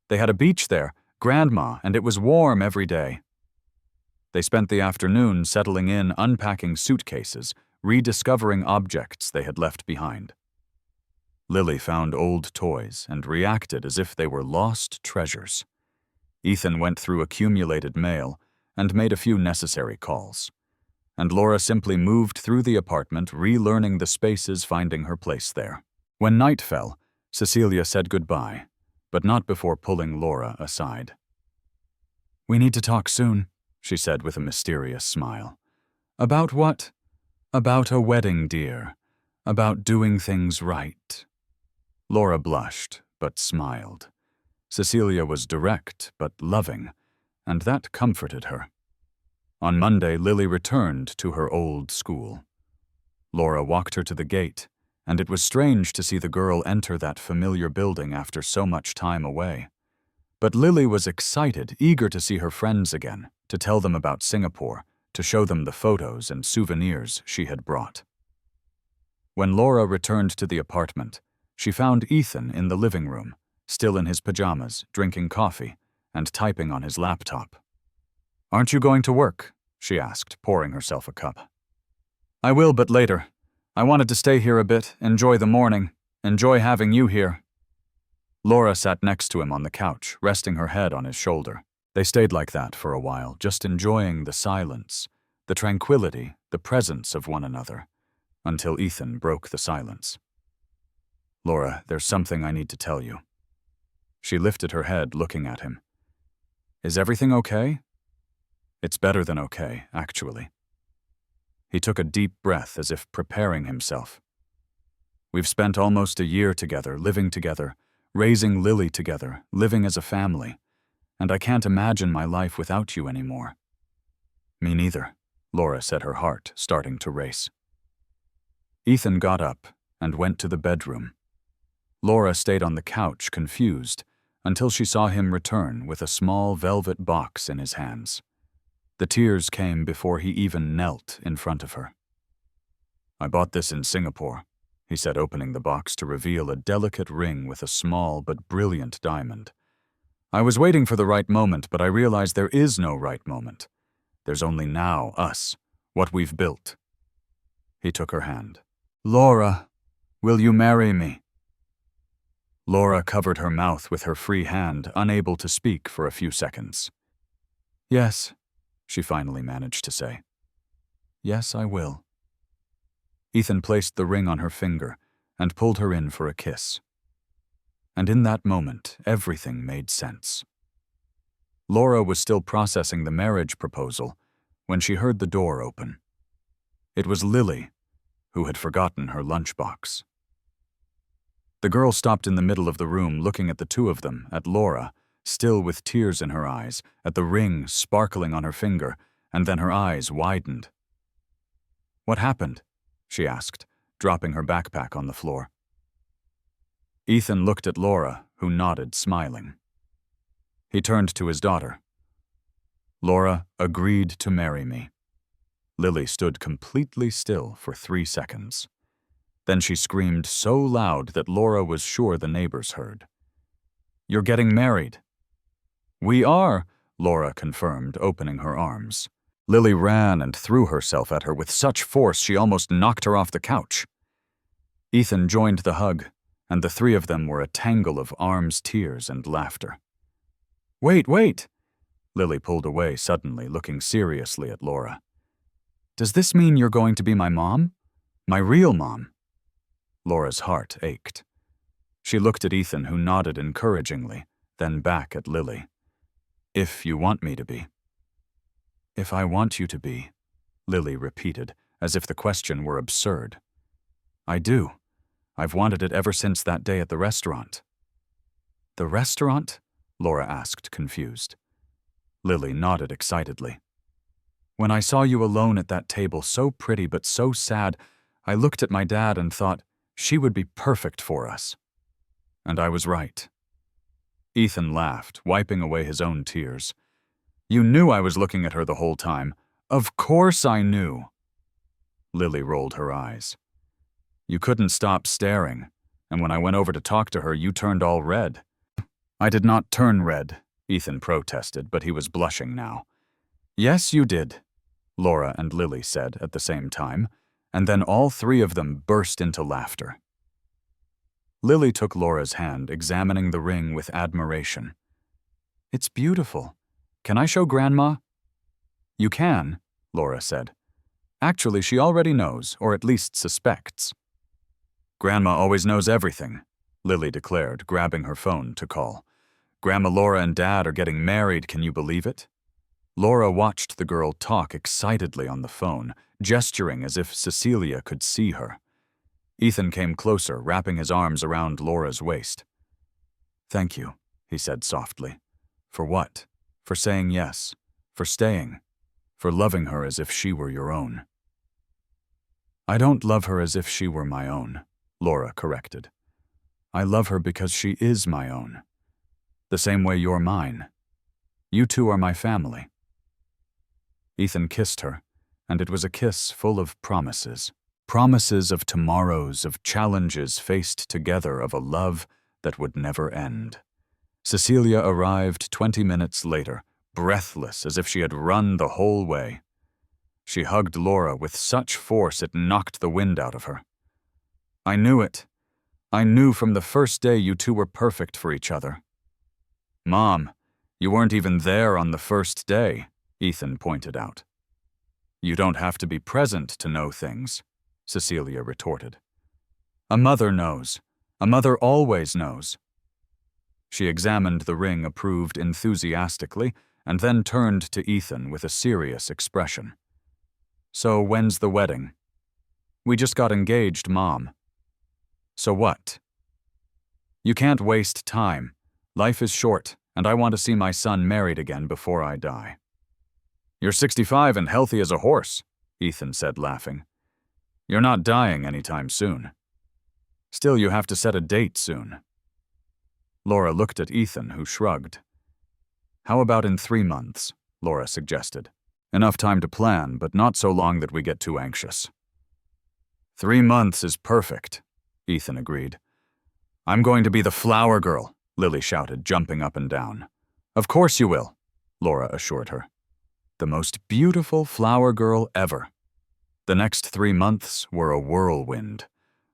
S1: They had a beach there, Grandma, and it was warm every day." They spent the afternoon settling in, unpacking suitcases, rediscovering objects they had left behind. Lily found old toys and reacted as if they were lost treasures. Ethan went through accumulated mail and made a few necessary calls. And Laura simply moved through the apartment, relearning the spaces, finding her place there. When night fell, Cecilia said goodbye, but not before pulling Laura aside. "We need to talk soon," she said with a mysterious smile. "About what?" "About a wedding, dear. About doing things right." Laura blushed, but smiled. Cecilia was direct, but loving, and that comforted her. On Monday, Lily returned to her old school. Laura walked her to the gate, and it was strange to see the girl enter that familiar building after so much time away. But Lily was excited, eager to see her friends again, to tell them about Singapore, to show them the photos and souvenirs she had brought. When Laura returned to the apartment, she found Ethan in the living room, still in his pajamas, drinking coffee, and typing on his laptop. "Aren't you going to work?" she asked, pouring herself a cup. "I will, but later. I wanted to stay here a bit, enjoy the morning, enjoy having you here." Laura sat next to him on the couch, resting her head on his shoulder. They stayed like that for a while, just enjoying the silence, the tranquility, the presence of one another, until Ethan broke the silence. "Laura, there's something I need to tell you." She lifted her head, looking at him. "Is everything okay?" "It's better than okay, actually." He took a deep breath as if preparing himself. "We've spent almost a year together, living together, raising Lily together, living as a family, and I can't imagine my life without you anymore." "Me neither," Laura said, her heart starting to race. Ethan got up and went to the bedroom. Laura stayed on the couch, confused, until she saw him return with a small velvet box in his hands. The tears came before he even knelt in front of her. "I bought this in Singapore," he said, opening the box to reveal a delicate ring with a small but brilliant diamond. "I was waiting for the right moment, but I realized there is no right moment. There's only now, us, what we've built." He took her hand. "Laura, will you marry me?" Laura covered her mouth with her free hand, unable to speak for a few seconds. "Yes," she finally managed to say. "Yes, I will." Ethan placed the ring on her finger and pulled her in for a kiss. And in that moment, everything made sense. Laura was still processing the marriage proposal when she heard the door open. It was Lily, who had forgotten her lunchbox. The girl stopped in the middle of the room, looking at the two of them, at Laura, still with tears in her eyes, at the ring sparkling on her finger, and then her eyes widened. "What happened?" she asked, dropping her backpack on the floor. Ethan looked at Laura, who nodded, smiling. He turned to his daughter. Laura agreed to marry me. Lily stood completely still for 3 seconds. Then she screamed so loud that Laura was sure the neighbors heard. "You're getting married." "We are," Laura confirmed, opening her arms. Lily ran and threw herself at her with such force she almost knocked her off the couch. Ethan joined the hug, and the three of them were a tangle of arms, tears, and laughter. Wait! Lily pulled away suddenly, looking seriously at Laura. "Does this mean you're going to be my mom? My real mom?" Laura's heart ached. She looked at Ethan, who nodded encouragingly, then back at Lily. "If you want me to be." "If I want you to be," Lily repeated, as if the question were absurd. "I do. I've wanted it ever since that day at the restaurant." "The restaurant?" Laura asked, confused. Lily nodded excitedly. "When I saw you alone at that table, so pretty but so sad, I looked at my dad and thought, she would be perfect for us. And I was right." Ethan laughed, wiping away his own tears. "You knew I was looking at her the whole time." "Of course I knew." Lily rolled her eyes. "You couldn't stop staring, and when I went over to talk to her, you turned all red." "I did not turn red," Ethan protested, but he was blushing now. "Yes, you did," Laura and Lily said at the same time, and then all three of them burst into laughter. Lily took Laura's hand, examining the ring with admiration. "It's beautiful. Can I show Grandma?" "You can," Laura said. "Actually, she already knows, or at least suspects." "Grandma always knows everything," Lily declared, grabbing her phone to call. "Grandma Laura and Dad are getting married, can you believe it?" Laura watched the girl talk excitedly on the phone, gesturing as if Cecilia could see her. Ethan came closer, wrapping his arms around Laura's waist. "Thank you," he said softly. "For what? For saying yes. For staying. For loving her as if she were your own." "I don't love her as if she were my own," Laura corrected. "I love her because she is my own. The same way you're mine. You two are my family." Ethan kissed her, and it was a kiss full of promises. Promises of tomorrows, of challenges faced together, of a love that would never end. Cecilia arrived 20 minutes later, breathless as if she had run the whole way. She hugged Laura with such force it knocked the wind out of her. "I knew it. I knew from the first day you two were perfect for each other." "Mom, you weren't even there on the first day," Ethan pointed out. "You don't have to be present to know things," Cecilia retorted. "A mother knows. A mother always knows." She examined the ring, approved enthusiastically, and then turned to Ethan with a serious expression. "So when's the wedding?" "We just got engaged, Mom." "So what?" "You can't waste time. Life is short, and I want to see my son married again before I die." "You're 65 and healthy as a horse," Ethan said, laughing. "You're not dying anytime soon. Still, you have to set a date soon." Laura looked at Ethan, who shrugged. "How about in 3 months?" Laura suggested. "Enough time to plan, but not so long that we get too anxious." 3 months is perfect," Ethan agreed. "I'm going to be the flower girl," Lily shouted, jumping up and down. "Of course you will," Laura assured her. "The most beautiful flower girl ever." The next 3 months were a whirlwind.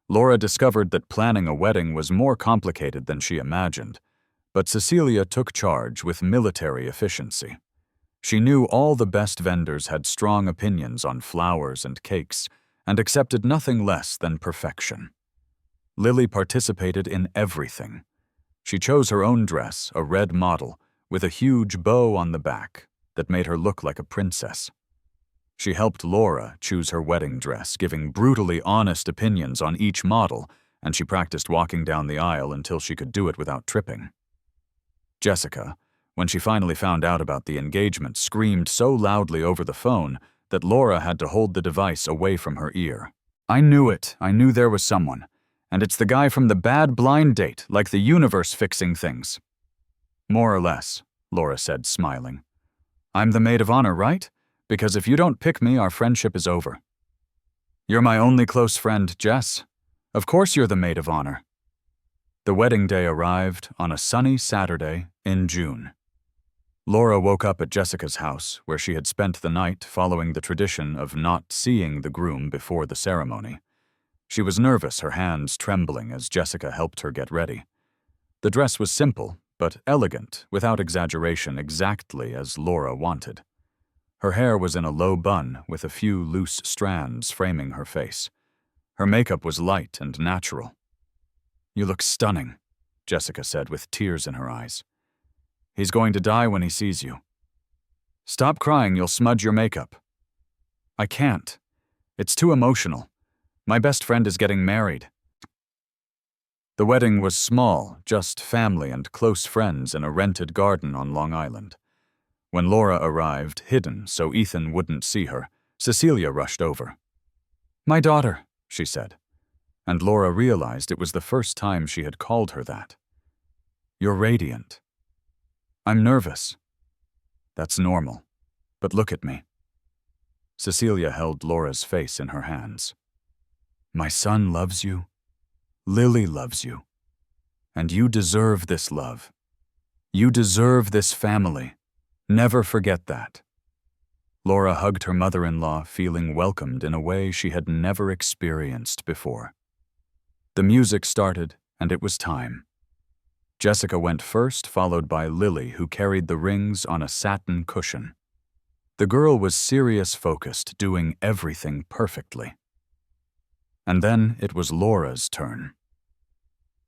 S1: Laura discovered that planning a wedding was more complicated than she imagined, but Cecilia took charge with military efficiency. She knew all the best vendors had strong opinions on flowers and cakes, and accepted nothing less than perfection. Lily participated in everything. She chose her own dress, a red model, with a huge bow on the back that made her look like a princess. She helped Laura choose her wedding dress, giving brutally honest opinions on each model, and she practiced walking down the aisle until she could do it without tripping. Jessica, when she finally found out about the engagement, screamed so loudly over the phone that Laura had to hold the device away from her ear. "I knew it. I knew there was someone. And it's the guy from the bad blind date, like the universe fixing things. More or less, Laura said, smiling. I'm the maid of honor, right? Because if you don't pick me, our friendship is over. You're my only close friend, Jess. Of course you're the maid of honor. The wedding day arrived on a sunny Saturday in June. Laura woke up at Jessica's house, where she had spent the night following the tradition of not seeing the groom before the ceremony. She was nervous, her hands trembling as Jessica helped her get ready. The dress was simple, but elegant, without exaggeration, exactly as Laura wanted. Her hair was in a low bun with a few loose strands framing her face. Her makeup was light and natural. You look stunning, Jessica said with tears in her eyes. He's going to die when he sees you. Stop crying, you'll smudge your makeup. I can't. It's too emotional. My best friend is getting married. The wedding was small, just family and close friends in a rented garden on Long Island. When Laura arrived, hidden so Ethan wouldn't see her, Cecilia rushed over. My daughter, she said, and Laura realized it was the first time she had called her that. You're radiant. I'm nervous. That's normal, but look at me. Cecilia held Laura's face in her hands. My son loves you. Lily loves you. And you deserve this love. You deserve this family. Never forget that. Laura hugged her mother-in-law, feeling welcomed in a way she had never experienced before. The music started, and it was time. Jessica went first, followed by Lily, who carried the rings on a satin cushion. The girl was serious-focused, doing everything perfectly. And then it was Laura's turn.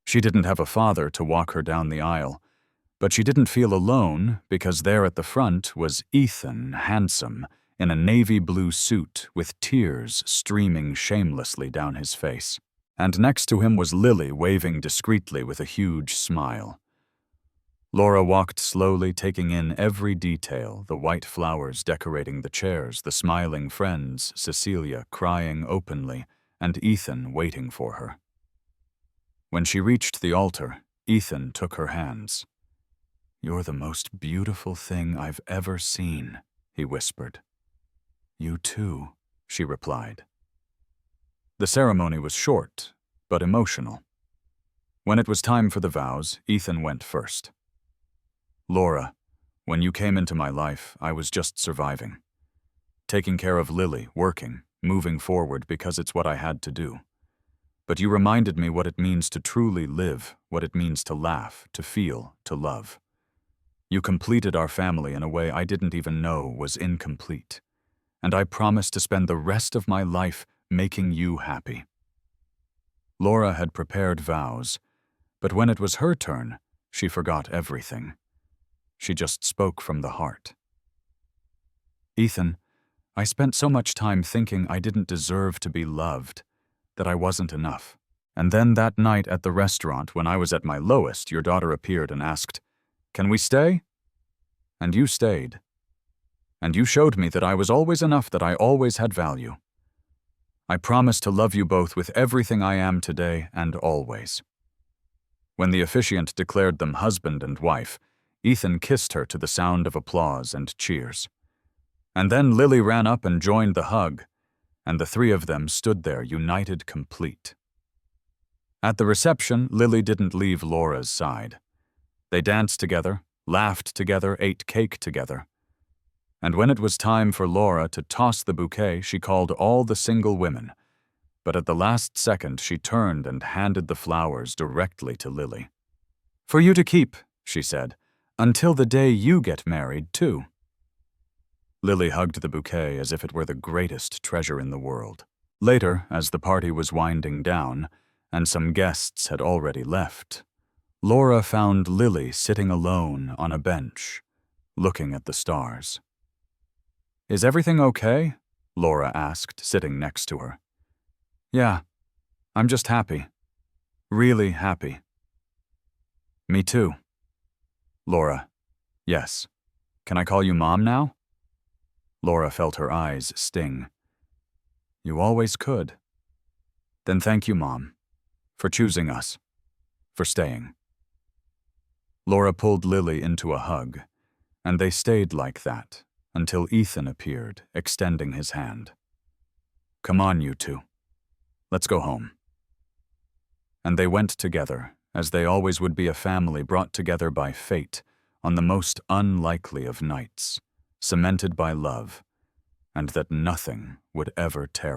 S1: She didn't have a father to walk her down the aisle, but she didn't feel alone because there at the front was Ethan, handsome, in a navy blue suit with tears streaming shamelessly down his face. And next to him was Lily, waving discreetly with a huge smile. Laura walked slowly, taking in every detail, the white flowers decorating the chairs, the smiling friends, Cecilia crying openly, and Ethan waiting for her. When she reached the altar, Ethan took her hands. You're the most beautiful thing I've ever seen, he whispered. You too, she replied. The ceremony was short, but emotional. When it was time for the vows, Ethan went first. Laura, when you came into my life, I was just surviving. Taking care of Lily, working, moving forward because it's what I had to do. But you reminded me what it means to truly live, what it means to laugh, to feel, to love. You completed our family in a way I didn't even know was incomplete. And I promised to spend the rest of my life making you happy. Laura had prepared vows, but when it was her turn, she forgot everything. She just spoke from the heart. Ethan, I spent so much time thinking I didn't deserve to be loved, that I wasn't enough. And then that night at the restaurant, when I was at my lowest, your daughter appeared and asked, Can we stay? And you stayed. And you showed me that I was always enough, that I always had value. I promise to love you both with everything I am today and always. When the officiant declared them husband and wife, Ethan kissed her to the sound of applause and cheers. And then Lily ran up and joined the hug, and the three of them stood there united, complete. At the reception, Lily didn't leave Laura's side. They danced together, laughed together, ate cake together. And when it was time for Laura to toss the bouquet, she called all the single women. But at the last second, she turned and handed the flowers directly to Lily. For you to keep, she said, until the day you get married, too. Lily hugged the bouquet as if it were the greatest treasure in the world. Later, as the party was winding down, and some guests had already left, Laura found Lily sitting alone on a bench, looking at the stars. Is everything okay? Laura asked, sitting next to her. Yeah, I'm just happy. Really happy. Me too. Laura, yes. Can I call you Mom now? Laura felt her eyes sting. You always could. Then thank you, Mom, For choosing us. For staying. Laura pulled Lily into a hug, and they stayed like that until Ethan appeared, extending his hand. Come on, you two. Let's go home. And they went together, as they always would be, a family brought together by fate on the most unlikely of nights, cemented by love, and that nothing would ever tear